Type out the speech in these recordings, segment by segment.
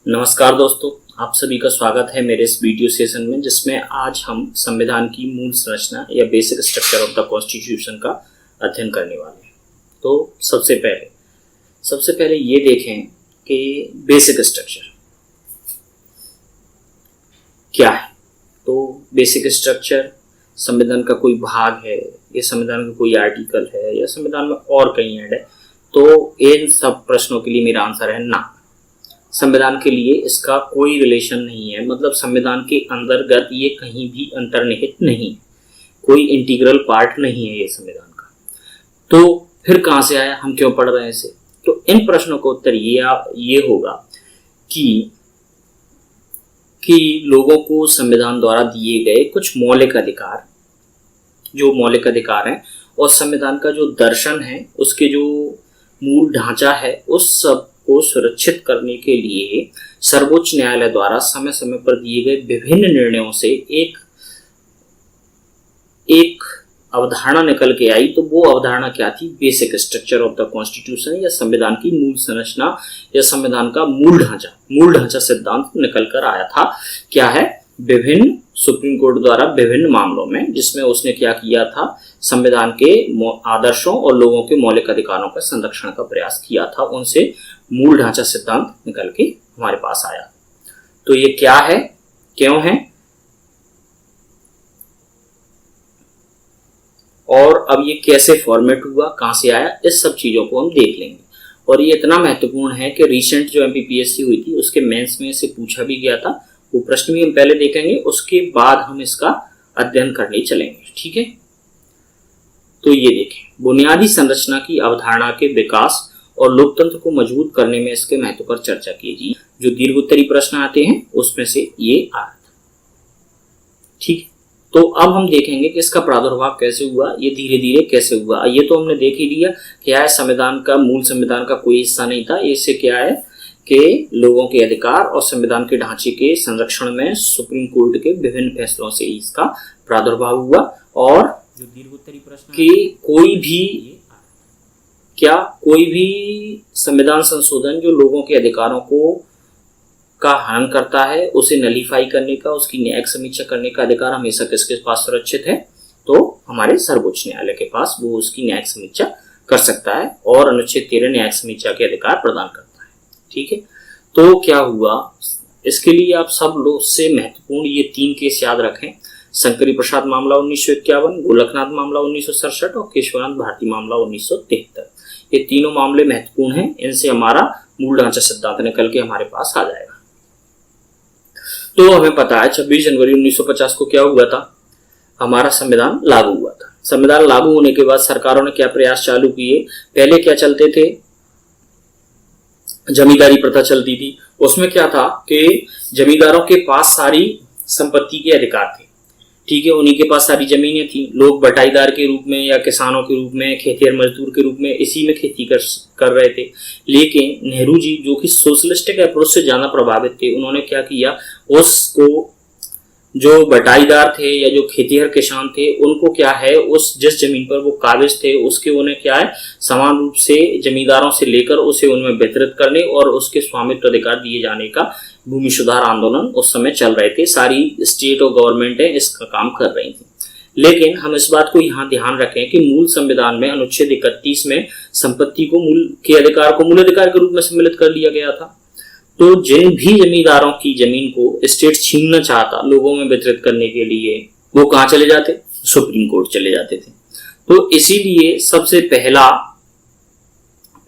नमस्कार दोस्तों, आप सभी का स्वागत है मेरे इस वीडियो सेशन में, जिसमें आज हम संविधान की मूल संरचना या basic structure of the constitution का अध्ययन करने वाले हैं। तो सबसे पहले ये देखें कि बेसिक स्ट्रक्चर क्या है। तो बेसिक स्ट्रक्चर संविधान का कोई भाग है या संविधान का कोई आर्टिकल है या संविधान में और कहीं ऐड है। तो इन सब प्रश्नों के लिए मेरा आंसर है ना। संविधान के लिए इसका कोई रिलेशन नहीं है, मतलब संविधान के अंतर्गत ये कहीं भी अंतर्निहित नहीं है, कोई इंटीग्रल पार्ट नहीं है ये संविधान का। तो फिर कहाँ से आया, हम क्यों पढ़ रहे हैं इसे? तो इन प्रश्नों का उत्तर ये होगा कि लोगों को संविधान द्वारा दिए गए कुछ मौलिक अधिकार, जो मौलिक अधिकार हैं, और संविधान का जो दर्शन है, उसके जो मूल ढांचा है, उस सब को सुरक्षित करने के लिए सर्वोच्च न्यायालय द्वारा समय समय पर दिए गए विभिन्न निर्णयों से एक अवधारणा निकल के आई। तो वो अवधारणा क्या थी? Basic structure of the constitution, या संविधान की मूल संरचना या संविधान का मूल ढांचा सिद्धांत निकल कर आया था। क्या है? विभिन्न सुप्रीम कोर्ट द्वारा विभिन्न मामलों में, जिसमें उसने क्या किया था, संविधान के आदर्शों और लोगों के मौलिक अधिकारों का संरक्षण का प्रयास किया था, उनसे मूल ढांचा सिद्धांत निकल के हमारे पास आया। तो ये क्या है, क्यों है, और अब ये कैसे फॉर्मेट हुआ, कहां से आया, इस सब चीजों को हम देख लेंगे। और ये इतना महत्वपूर्ण है कि रिसेंट जो एमपीपीएससी हुई थी उसके मेंस में इसे पूछा भी गया था। वो प्रश्न भी हम पहले देखेंगे, उसके बाद हम इसका अध्ययन करने चलेंगे। ठीक है, तो ये देखें, बुनियादी संरचना की अवधारणा के विकास और लोकतंत्र को मजबूत करने में इसके महत्व पर चर्चा कीजिए। जो दीर्घोत्तरी प्रश्न आते हैं उसमें से ये आया था। ठीक, तो अब हम देखेंगे कि इसका प्रादुर्भाव कैसे हुआ, ये धीरे धीरे कैसे हुआ। ये तो हमने देख ही लिया, क्या है, संविधान का मूल संविधान का कोई हिस्सा नहीं था। इससे क्या है कि लोगों के अधिकार और संविधान के ढांचे के संरक्षण में सुप्रीम कोर्ट के विभिन्न फैसलों से इसका प्रादुर्भाव हुआ। और जो दीर्घोत्तरी प्रश्न कि कोई भी संविधान संशोधन जो लोगों के अधिकारों का हनन करता है, उसे नलीफाई करने का, उसकी न्यायिक समीक्षा करने का अधिकार हमेशा किसके पास सुरक्षित है? तो हमारे सर्वोच्च न्यायालय के पास वो उसकी न्यायिक समीक्षा कर सकता है, और अनुच्छेद 13 न्यायिक समीक्षा के अधिकार प्रदान करता है। ठीक है, तो क्या हुआ, इसके लिए आप सब लोग से महत्वपूर्ण ये 3 केस याद रखें। शंकरी प्रसाद मामला 1951, गोलकनाथ मामला 1967 और केशवनाथ भारती मामला 1973। ये तीनों मामले महत्वपूर्ण हैं, इनसे हमारा मूल ढांचा सिद्धांत निकल के हमारे पास आ जाएगा। तो हमें पता है 26 जनवरी 1950 को क्या हुआ था, हमारा संविधान लागू हुआ था। संविधान लागू होने के बाद सरकारों ने क्या प्रयास चालू किए? पहले क्या चलते थे, जमींदारी प्रथा चलती थी। उसमें क्या था कि जमींदारों के पास सारी संपत्ति के अधिकार थे। ठीक है, उन्हीं के पास सारी जमीनें थी। लोग बटाईदार के रूप में या किसानों के रूप में, खेतिहर मजदूर के रूप में इसी में खेती कर रहे थे। लेकिन नेहरू जी, जो कि सोशलिस्टिक अप्रोच से ज्यादा प्रभावित थे, उन्होंने क्या किया, उसको जो बटाईदार थे या जो खेतिहर किसान थे, उनको क्या है, उस जिस जमीन पर वो काबिज थे उसके उन्हें क्या है, समान रूप से जमींदारों से लेकर उसे उनमें वितरित करने और उसके स्वामित्व अधिकार दिए जाने का भूमि सुधार आंदोलन उस समय चल रहे थे। सारी स्टेट और गवर्नमेंटें इसका काम कर रही थी। लेकिन हम इस बात को यहाँ ध्यान रखें कि मूल संविधान में अनुच्छेद 31 में संपत्ति को मूल अधिकार के रूप में सम्मिलित कर लिया गया था। तो जिन भी जमींदारों की जमीन को स्टेट छीनना चाहता लोगों में वितरित करने के लिए, वो कहाँ चले जाते? सुप्रीम कोर्ट चले जाते थे। तो इसीलिए सबसे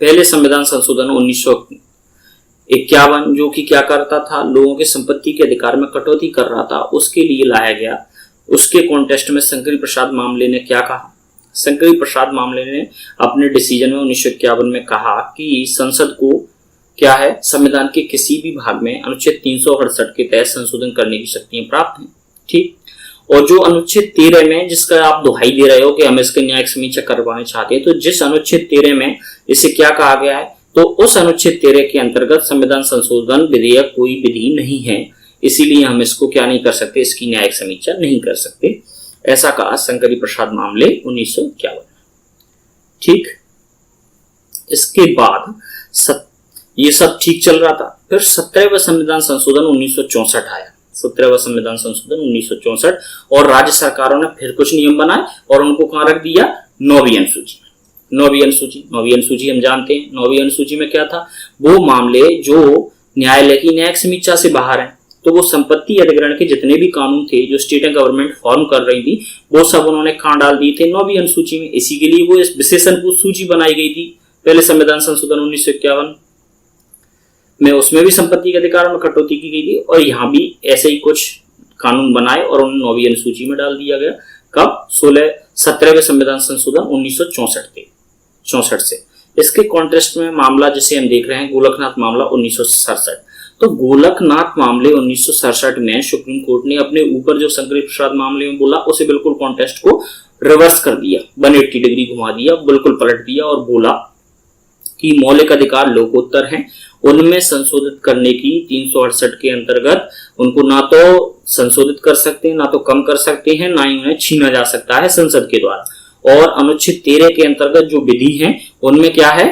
पहले संविधान संशोधन 1951 जो कि क्या करता था, लोगों के संपत्ति के अधिकार में कटौती कर रहा था, उसके लिए लाया गया। उसके कॉन्टेस्ट में शंकरी प्रसाद मामले ने क्या कहा? शंकरी प्रसाद मामले ने अपने डिसीजन में 1951 में कहा कि संसद को क्या है, संविधान के किसी भी भाग में अनुच्छेद 368 के तहत संशोधन करने की शक्तियां प्राप्त हैं। ठीक, और जो अनुच्छेद 13 में, जिसका आप दुहाई दे रहे हो कि हम इसके न्यायिक समीक्षा करवाना चाहते हैं, तो जिस अनुच्छेद 13 में इसे क्या कहा गया है, तो उस अनुच्छेद 13 के अंतर्गत संविधान संशोधन विधेयक कोई विधि नहीं है, इसीलिए हम इसको क्या नहीं कर सकते, इसकी न्यायिक समीक्षा नहीं कर सकते। ऐसा कहा शंकरी प्रसाद मामले 1951। ठीक, इसके बाद ये सब ठीक चल रहा था। फिर 17वें संविधान संशोधन 1964 आया। 17वां संविधान संशोधन 1964 और राज्य सरकारों ने फिर कुछ नियम बनाए और उनको कहां रख दिया? 9वीं अनुसूची। 9वीं अनुसूची हम जानते हैं। 9वीं अनुसूची में क्या था? वो मामले जो न्यायालय की न्यायिक समीक्षा से बाहर हैं, तो वो संपत्ति अधिग्रहण के जितने भी कानून थे जो स्टेट एंड गवर्नमेंट फॉर्म कर रही थी, वो सब उन्होंने कहां डाल दिए थे? 9वीं अनुसूची में। इसी के लिए वो विशेषण सूची बनाई गई थी पहले संविधान संशोधन 1951 में। उसमें भी संपत्ति के अधिकारों में कटौती की गई थी और यहाँ भी ऐसे ही कुछ कानून बनाए और उन्हें 9वीं अनुसूची में डाल दिया गया। कब? 17वें संविधान संशोधन 1964 से। इसके कॉन्टेस्ट में मामला जिसे हम देख रहे हैं गोलकनाथ मामला 1967। तो गोलकनाथ मामले 1967 में सुप्रीम कोर्ट ने अपने ऊपर जो शंकर प्रसाद मामले में बोला उसे बिल्कुल कॉन्टेस्ट को रिवर्स कर दिया, 180 डिग्री घुमा दिया, बिल्कुल पलट दिया और बोला कि मौलिक अधिकार लोकोत्तर हैं, उनमें संशोधित करने की 368 के अंतर्गत उनको ना तो संशोधित कर सकते हैं, ना तो कम कर सकते हैं, ना ही उन्हें छीना जा सकता है संसद के द्वारा। और अनुच्छेद 13 के अंतर्गत जो विधि है उनमें क्या है?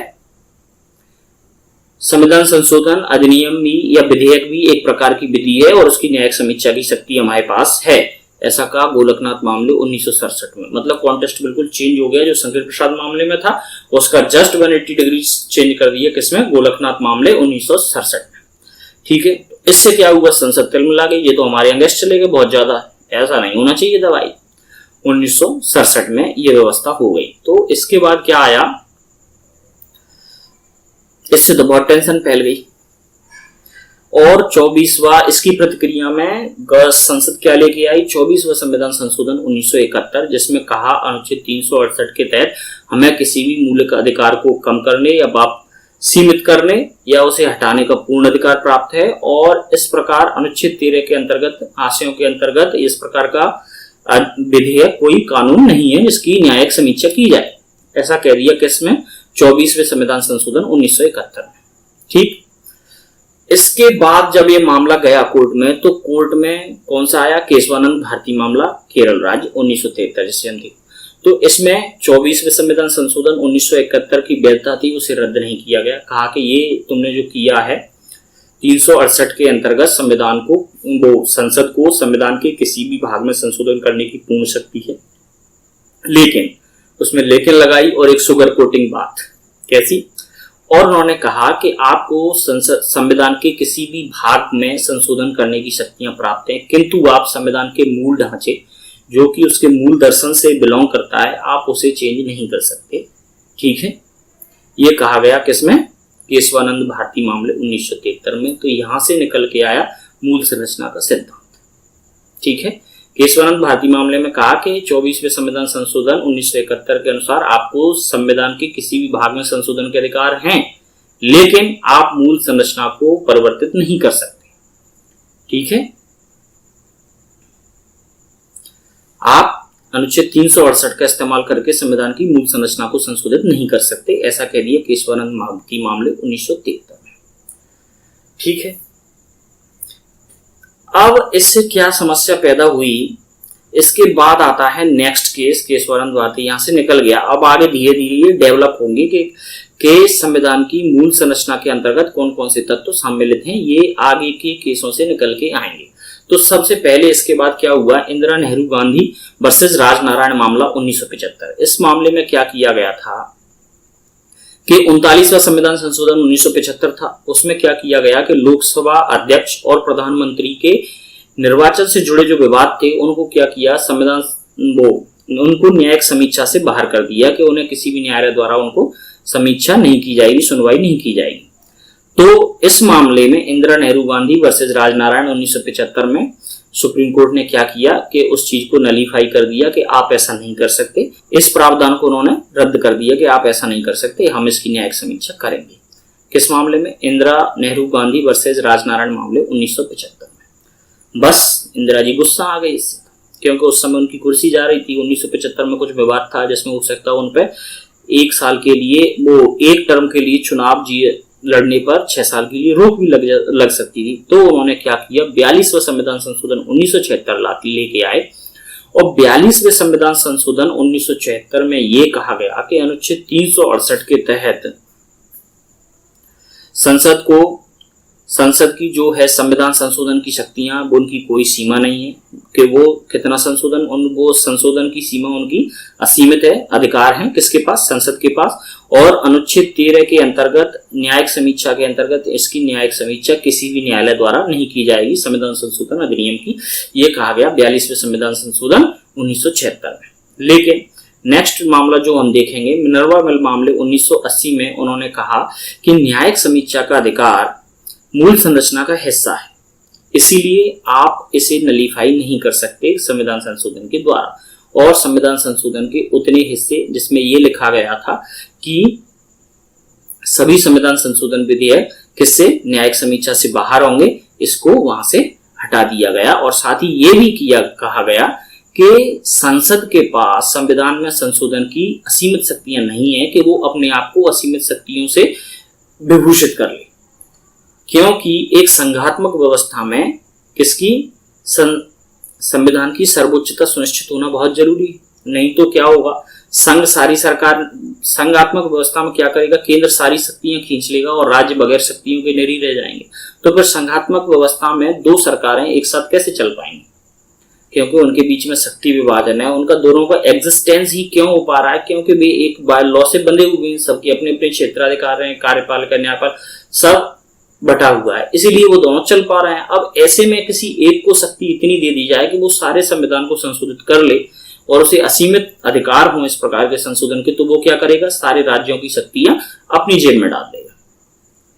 संविधान संशोधन अधिनियम भी या विधेयक भी एक प्रकार की विधि है और उसकी न्यायिक समीक्षा की शक्ति हमारे पास है, ऐसा कहा गोलकनाथ मामले 1967 में। मतलब कॉन्टेस्ट बिल्कुल चेंज हो गया। जो शंकर प्रसाद मामले में था उसका जस्ट 180 डिग्री चेंज कर दिया। किसमें? गोलकनाथ मामले 1967 में। ठीक है, इससे क्या हुआ? संसद तिलमिला गई। ये तो हमारे अंगेस्ट चले गए बहुत ज्यादा, ऐसा नहीं होना चाहिए था भाई। 1967 में ये व्यवस्था हो गई। तो इसके बाद क्या आया? इससे तो बहुत टेंशन फैल गई। और 24वां इसकी प्रतिक्रिया में संसद क्या लेके आई? 24वां संविधान संशोधन 1971, जिसमें कहा अनुच्छेद 368 के तहत हमें किसी भी मौलिक अधिकार को कम करने या सीमित करने या उसे हटाने का पूर्ण अधिकार प्राप्त है। और इस प्रकार अनुच्छेद 13 के अंतर्गत आशयों के अंतर्गत इस प्रकार का विधेयक कोई कानून नहीं है जिसकी न्यायिक समीक्षा की जाए, ऐसा कह दिया। किसमें? 24वें संविधान संशोधन 1971 में। ठीक, इसके बाद जब ये मामला गया कोर्ट में, तो कोर्ट में कौन सा आया? केशवानंद भारती मामला, केरल राज्य 1973 जिससे हम देख। तो इसमें 24वें संविधान संशोधन 1971 की वैधता थी, उसे रद्द नहीं किया गया। कहा कि ये तुमने जो किया है 368 के अंतर्गत संविधान को, वो संसद को संविधान के किसी भी भाग में संशोधन करने की पूर्ण शक्ति है। लेकिन उसमें लेकिन लगाई और एक सुगर कोटिंग बात। कैसी? और उन्होंने कहा कि आपको संविधान के किसी भी भाग में संशोधन करने की शक्तियां प्राप्त हैं, किंतु आप संविधान के मूल ढांचे जो कि उसके मूल दर्शन से बिलोंग करता है, आप उसे चेंज नहीं कर सकते। ठीक है, ये कहा गया किसमें? केशवानंद भारती मामले 1973 में। तो यहां से निकल के आया मूल संरचना का सिद्धांत। ठीक है, केशवानंद भारती मामले में कहा कि 24वें संविधान संशोधन 1971 के अनुसार आपको संविधान के किसी भी भाग में संशोधन के अधिकार हैं, लेकिन आप मूल संरचना को परिवर्तित नहीं कर सकते। ठीक है, आप अनुच्छेद 368 का इस्तेमाल करके संविधान की मूल संरचना को संशोधित नहीं कर सकते, ऐसा कह दिया केशवानंद भारती मामले 1973 में। ठीक है, अब इससे क्या समस्या पैदा हुई? इसके बाद आता है नेक्स्ट केस, केशवानंद भारती यहां से निकल गया। अब आगे धीरे धीरे ये डेवलप होंगे कि संविधान की मूल संरचना के अंतर्गत कौन कौन से तत्व सम्मिलित हैं, ये आगे के केसों से निकल के आएंगे। तो सबसे पहले इसके बाद क्या हुआ? इंदिरा नेहरू गांधी वर्सेस राजनारायण मामला 1975। इस मामले में क्या किया गया था कि 39वां संविधान संशोधन 1975 था। उसमें क्या किया गया कि लोकसभा अध्यक्ष और प्रधानमंत्री के निर्वाचन से जुड़े जो विवाद थे उनको क्या किया, संविधान उनको न्यायिक समीक्षा से बाहर कर दिया कि उन्हें किसी भी न्यायालय द्वारा उनको समीक्षा नहीं की जाएगी, सुनवाई नहीं की जाएगी। तो इस मामले में इंदिरा नेहरू गांधी वर्सेस राजनारायण 1975 में सुप्रीम कोर्ट ने क्या किया कि उस चीज को नलीफाई कर दिया कि आप ऐसा नहीं कर सकते। इस प्रावधान को उन्होंने रद्द कर दिया कि आप ऐसा नहीं कर सकते, हम इसकी न्यायिक समीक्षा करेंगे। किस मामले में? इंदिरा नेहरू गांधी वर्सेस राजनारायण मामले 1975 में। बस इंदिरा जी गुस्सा आ गई इससे, क्योंकि उस समय उनकी कुर्सी जा रही थी। 1975 में कुछ विवाद था जिसमें हो सकता उन पर 1 साल के लिए, वो 1 टर्म के लिए चुनाव लड़ने पर 6 साल के लिए रोक भी लग सकती थी। तो उन्होंने क्या किया, 42वां संविधान संशोधन 1976 लेके आए। और 42वें संविधान संशोधन 1976 में यह कहा गया कि अनुच्छेद 368 के तहत संसद की जो है संविधान संशोधन की शक्तियां, उनकी कोई सीमा नहीं है कि वो कितना संशोधन, वो संशोधन की सीमा उनकी असीमित है, अधिकार है किसके पास, संसद के पास। और अनुच्छेद 13 के अंतर्गत न्यायिक समीक्षा के अंतर्गत इसकी न्यायिक समीक्षा किसी भी न्यायालय द्वारा नहीं की जाएगी संविधान संशोधन अधिनियम की, ये कहा गया 42वें संविधान संशोधन 1976 में। लेकिन नेक्स्ट मामला जो हम देखेंगे, मिनर्वा मिल मामले 1980 में उन्होंने कहा कि न्यायिक समीक्षा का अधिकार मूल संरचना का हिस्सा है, इसीलिए आप इसे नलीफाई नहीं कर सकते संविधान संशोधन के द्वारा। और संविधान संशोधन के उतने हिस्से जिसमें यह लिखा गया था कि सभी संविधान संशोधन विधेयक किससे, न्यायिक समीक्षा से बाहर होंगे, इसको वहां से हटा दिया गया। और साथ ही ये भी कहा गया कि संसद के पास संविधान में संशोधन की असीमित शक्तियां नहीं है कि वो अपने आप को असीमित शक्तियों से विभूषित कर ले, क्योंकि एक संघात्मक व्यवस्था में किसकी, संविधान की सर्वोच्चता सुनिश्चित होना बहुत जरूरी है। नहीं तो क्या होगा, संघात्मक व्यवस्था में क्या करेगा, केंद्र सारी शक्तियां खींच लेगा और राज्य बगैर शक्तियों के निरी रह जाएंगे। तो फिर संघात्मक व्यवस्था में दो सरकारें एक साथ कैसे चल पाएंगी, क्योंकि उनके बीच में शक्ति विभाजन है। उनका दोनों का एग्जिस्टेंस ही क्यों हो पा रहा है, क्योंकि वे एक बाय लॉ से बंधे हुए हैं, सबके अपने अपने क्षेत्राधिकार हैं, कार्यपालिका न्यायपाल सब बटा हुआ है, इसीलिए वो दोनों चल पा रहे हैं। अब ऐसे में किसी एक को शक्ति इतनी दे दी जाए कि वो सारे संविधान को संशोधित कर ले और उसे असीमित अधिकार हो इस प्रकार के संशोधन के, तो वो क्या करेगा, सारे राज्यों की शक्तियां अपनी जेब में डाल देगा।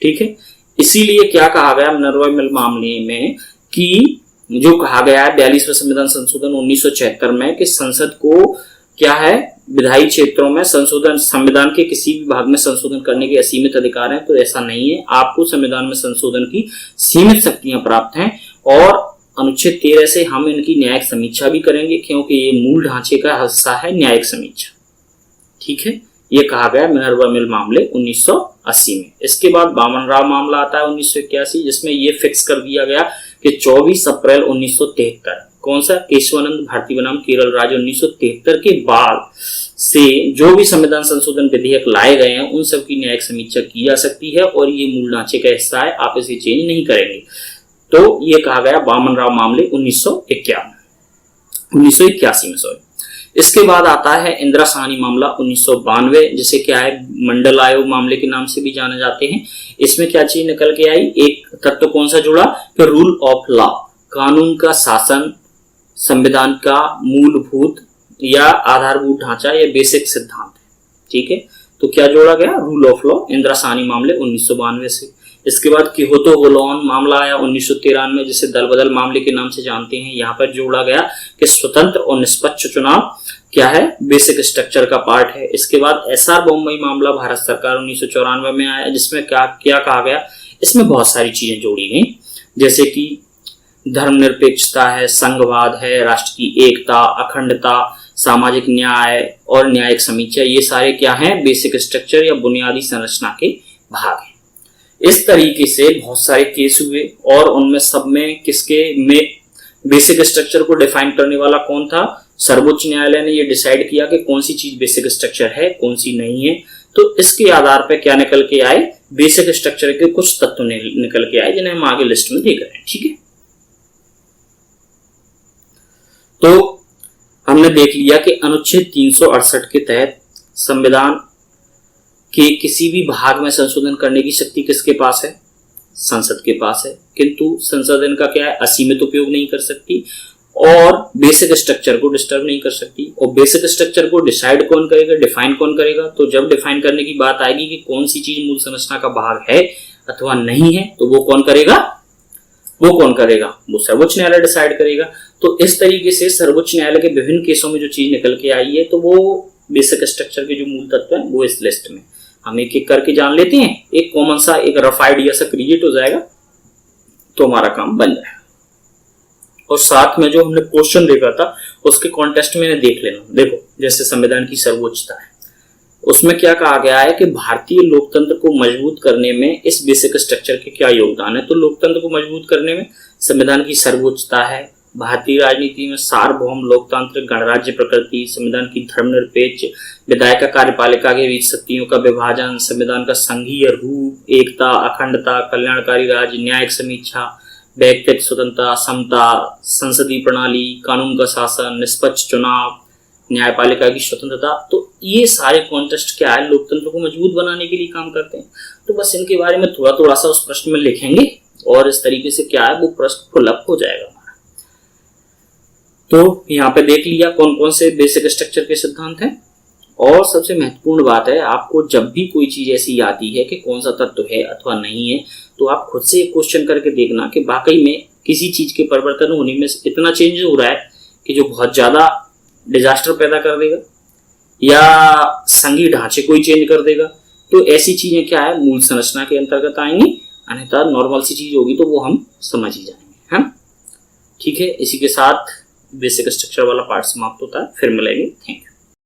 ठीक है, इसीलिए क्या कहा गया मिनर्वा मिल मामले में कि जो कहा गया है 42वें संविधान संशोधन 1976 में कि संसद को क्या है, विधायी क्षेत्रों में संशोधन, संविधान के किसी भी भाग में संशोधन करने के असीमित अधिकार हैं। तो ऐसा नहीं है, आपको संविधान में संशोधन की सीमित शक्तियां प्राप्त हैं। और अनुच्छेद 13 से हम इनकी न्यायिक समीक्षा भी करेंगे, क्योंकि ये मूल ढांचे का हिस्सा है न्यायिक समीक्षा। ठीक है, ये कहा गया मिनर्वा मिल मामले 1980 में। इसके बाद बामन राव मामला आता है 1981, जिसमें ये फिक्स कर दिया गया कि 24 अप्रैल 1973, कौन सा, केशवानंद भारती बनाम केरल राज्य 1973 के बाद से जो भी संविधान संशोधन विधेयक लाए गए हैं उन सब की न्यायिक समीक्षा की जा सकती है और ये मूल ढांचे का हिस्सा है, आप इसे चेंज नहीं करेंगे। तो ये कहा गया बामन राव मामले 1981 में सॉरी। इसके बाद आता है इंदिरा साहनी मामला 1992, जिसे क्या है, मंडल आयोग मामले के नाम से भी जाने जाते हैं। इसमें क्या चीज निकल के आई, एक तत्व कौन सा जुड़ा, कि रूल ऑफ लॉ, कानून का शासन, संविधान का मूलभूत या आधारभूत ढांचा या बेसिक सिद्धांत है। ठीक है, तो क्या जोड़ा गया, rule of law, Indira Sahni मामले 1992 से। इसके बाद किहोतो गोलोन मामला आया 1993, जिसे दल बदल मामले के नाम से जानते हैं। यहाँ पर जोड़ा गया कि स्वतंत्र और निष्पक्ष चुनाव क्या है, बेसिक स्ट्रक्चर का पार्ट है। इसके बाद एसआर बोम्मई मामला भारत सरकार 1994 में आया, जिसमें क्या कहा गया, इसमें बहुत सारी चीजें जोड़ी गई, जैसे कि धर्मनिरपेक्षता है, संघवाद है, राष्ट्र की एकता, अखंडता, सामाजिक न्याय और न्यायिक समीक्षा, ये सारे क्या हैं, बेसिक स्ट्रक्चर या बुनियादी संरचना के भाग हैं। इस तरीके से बहुत सारे केस हुए और उनमें सब में किसके में बेसिक स्ट्रक्चर को डिफाइन करने वाला कौन था, सर्वोच्च न्यायालय ने ये डिसाइड किया कि कौन सी चीज बेसिक स्ट्रक्चर है, कौन सी नहीं है। तो इसके आधार पर क्या निकल के आए, बेसिक स्ट्रक्चर के कुछ तत्व निकल के आए, जिन्हें हम आगे लिस्ट में देख रहे हैं। ठीक है, तो हमने देख लिया कि अनुच्छेद 368 के तहत संविधान के किसी भी भाग में संशोधन करने की शक्ति किसके पास है, संसद के पास है, किंतु संसद इनका क्या है, असीमित उपयोग नहीं कर सकती और बेसिक स्ट्रक्चर को डिस्टर्ब नहीं कर सकती। और बेसिक स्ट्रक्चर को डिसाइड कौन करेगा, डिफाइन कौन करेगा, तो जब डिफाइन करने की बात आएगी कि कौन सी चीज मूल संरचना का भाग है अथवा नहीं है, तो वो कौन करेगा, वो सर्वोच्च न्यायालय डिसाइड करेगा। तो इस तरीके से सर्वोच्च न्यायालय के विभिन्न केसों में जो चीज निकल के आई है, तो वो बेसिक स्ट्रक्चर के जो मूल तत्व है वो इस लिस्ट में हम एक एक करके जान लेते हैं। एक कॉमन सा एक रफ आइडिया सा क्रिएट हो जाएगा तो हमारा काम बन जाएगा। और साथ में जो हमने क्वेश्चन देखा था उसके कॉन्टेक्स्ट में देख लेना। देखो, जैसे संविधान की सर्वोच्चता है, उसमें क्या कहा गया है कि भारतीय लोकतंत्र को मजबूत करने में इस बेसिक स्ट्रक्चर के क्या योगदान है। तो लोकतंत्र को मजबूत करने में संविधान की सर्वोच्चता है, भारतीय राजनीति में सार्वभौम लोकतांत्रिक गणराज्य प्रकृति, संविधान की धर्मनिरपेक्ष विधायिका कार्यपालिका के बीच शक्तियों का विभाजन, संविधान का संघीय रूप, एकता, अखंडता, कल्याणकारी राज्य, न्यायिक समीक्षा, व्यक्तिगत स्वतंत्रता, समता, संसदीय प्रणाली, कानून का शासन, निष्पक्ष चुनाव, न्यायपालिका की स्वतंत्रता। तो ये सारे कॉन्टेस्ट क्या है, लोकतंत्र को मजबूत बनाने के लिए काम करते हैं। तो बस इनके बारे में थोड़ा थोड़ा सा उस प्रश्न में लिखेंगे और इस तरीके से क्या है वो प्रश्न फुलअप हो जाएगा हमारा। तो यहाँ पे देख लिया कौन कौन से बेसिक स्ट्रक्चर के सिद्धांत हैं। और सबसे महत्वपूर्ण बात है, आपको जब भी कोई चीज ऐसी आती है कि कौन सा तत्व है अथवा नहीं है, तो आप खुद से एक क्वेश्चन करके देखना कि वाकई में किसी चीज के परिवर्तन होने में इतना चेंज हो रहा है कि जो बहुत ज्यादा डिजास्टर पैदा कर देगा या संघीय ढांचे को ही चेंज कर देगा। तो ऐसी चीजें क्या है, मूल संरचना के अंतर्गत आएंगी, अन्यथा नॉर्मल सी चीज होगी तो वो हम समझ ही जाएंगे। हाँ ठीक है, इसी के साथ बेसिक स्ट्रक्चर वाला पार्ट समाप्त होता है। फिर मिलेंगे। Thank you.